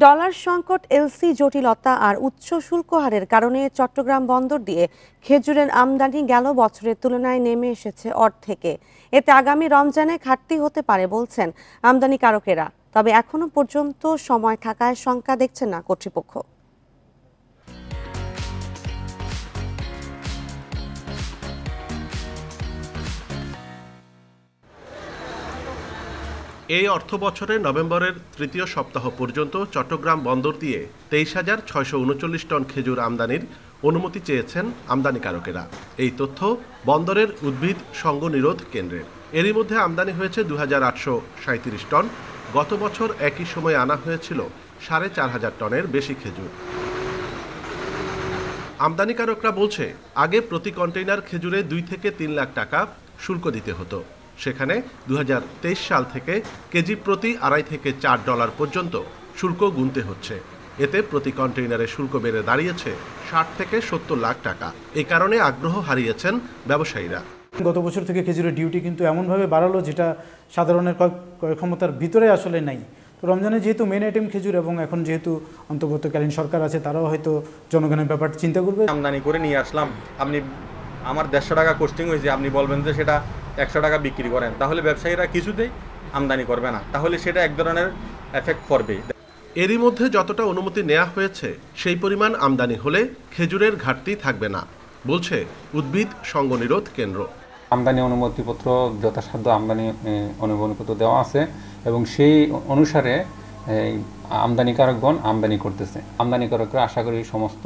Dollar সংকট, LC জটিলতা আর উচ্চ শুল্ক হারের কারণে চট্টগ্রাম বন্দর দিয়ে খেজুরের আমদানি গেল বছরের তুলনায় নেমে এসেছে অর্ধেকে। এতে আগামী রমজানে ঘাটতি হতে পারে বলছেন আমদানিকারকেরা। তবে এখনো পর্যন্ত সময় থাকায় শঙ্কা দেখছেন না কর্তৃপক্ষ। এই অর্থবছরের নভেম্বরের তৃতীয় সপ্তাহ পর্যন্ত চট্টগ্রাম বন্দর দিয়ে 23,639 টন খেজুর আমদানির অনুমতি চেয়েছেন আমদানিকারকেরা। এই তথ্য বন্দরের উদ্ভিদ সঙ্গ নিরোধ কেন্দ্রের। এরই মধ্যে আমদানি হয়েছে 2,837 টন। গত বছর একই সময়ে আনা হয়েছিল 4,500 টনের বেশি খেজুর। আমদানিকারকরা বলছে, আগে প্রতি কন্টেইনার খেজুরে 2 থেকে 3 লাখ টাকা শুল্ক দিতে হতো। সেখানে 2023 সাল থেকে কেজি প্রতি $2.5 থেকে $4 পর্যন্ত শুল্ক গুনতে হচ্ছে। এতে প্রতি কন্টেইনারে শুল্ক বেড়ে দাঁড়িয়েছে 60 থেকে 70 লাখ টাকা। এই কারণে আগ্রহ হারিয়েছেন ব্যবসায়ীরা। গত বছর থেকে খেজুরের ডিউটি কিন্তু এমনভাবে বাড়ালো যেটা সাধারণের ক্রয় ক্ষমতার ভিতরে আসলে নাই। তো রমজানে যেহেতু মেন আইটেম খেজুর এবং এখন যেহেতু অন্তর্বর্তীকালীন সরকার আছে, তারাও হয়তো জনগণের ব্যাপারটা চিন্তা করবে। আমদানি করে নিয়ে আসলাম, আপনি আমার 150 টাকা কস্টিং হয়েছে, আপনি বলবেন যে সেটা 100 টাকা বিক্রি করেন, তাহলে ব্যবসায়ীরা কিছুতেই আমদানি করবে না, তাহলে সেটা এক ধরনের এফেক্ট করবে। এরই মধ্যে যতটা অনুমতি নেওয়া হয়েছে সেই পরিমাণ আমদানি হলে খেজুরের ঘাটতি থাকবে না বলছে উদ্ভিদ সঙ্গ নিরোধ কেন্দ্র। আমদানি অনুমতিপত্র যথাসাধ্য আমদানি অনুমতিপত্র দেওয়া আছে এবং সেই অনুসারে আমদানিকারকগণ আমদানি করতেছে। আমদানিকারকরা আশা করি সমস্ত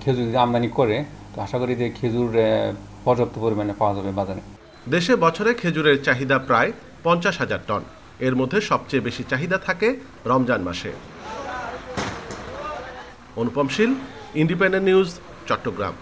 খেজুর যদি আমদানি করে, তো আশা করি যে খেজুর পর্যাপ্ত পরিমাণে পাওয়া যাবে বাজারে। দেশে বছরে খেজুরের চাহিদা প্রায় 50,000 টন। এর মধ্যে সবচেয়ে বেশি চাহিদা থাকে রমজান মাসে। অনুপম শীল, ইন্ডিপেন্ডেন্ট নিউজ, চট্টগ্রাম।